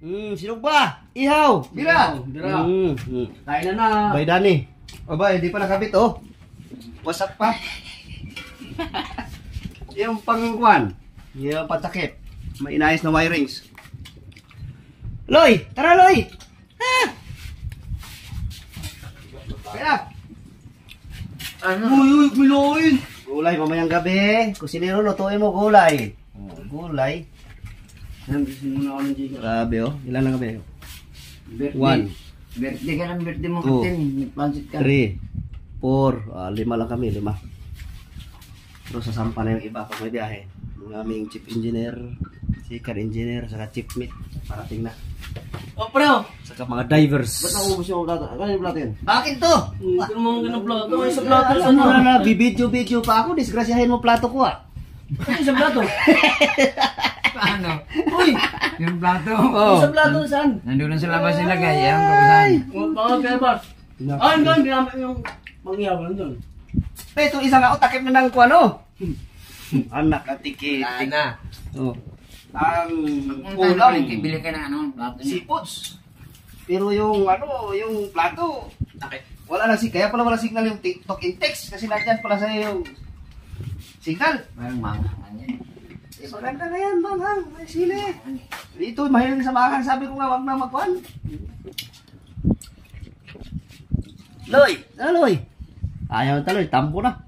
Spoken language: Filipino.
Sinog ba? Ihaw! Bira! Bira. Kain na na. Bay Dani. Aba, hindi pa nakabit oh. Wasak pa. Yung pangkuan. Yung patakip. May inayos na wirings. Loy! Tara Loy! Ha! Kaya! Uy, miloin. Gulay mamayang gabi. Kusinero, lutuin mo gulay. Oh, gulay. Nandun muna ako ng Giga. Grabe oh. Ilan na gabi? Birthday. 1, Birthday ka ng birthday mo, 2, Captain. Nagpansit ka. 3, 4. 5 lang kami, 5. Pero sasampa na yung iba pag may biyahe. Yung aming chief engineer, second engineer, saka chief mate. Parating na. Oh, bro. Saka mga divers. Ba't naubos yung plato? Ano yung plato yun? Bakit to? Ito mo ang plato. Ano sa plato? Ano na, bibidyo-video pa ako. Disgrasyahin mo plato ko ah. Ano sa plato? Paano? Uy! Yung plato. Oh. Sa plato saan? Nandun sa labas nilagay. Ayan ko kung saan. Baka kaya ba? Ah, hanggang ginamit yung mangyaw nandun. Ito isa nga, takip na ng kuano. Anak at tikit. na. Oh. Ang Ulam. ulam. Bili ka ng ano, plato niya. Seafoods. Pero yung ano, yung plato, wala na kaya pala wala signal yung TikTok in text kasi nandiyan pala sa yung signal. Parang manghang yan. Maganda na yan, manghang. May sili. Ito, mahilig sa manghang. Sabi ko nga, wag na magkuhan. Loy! Ano, Loy? Ayaw na taloy, tampo na.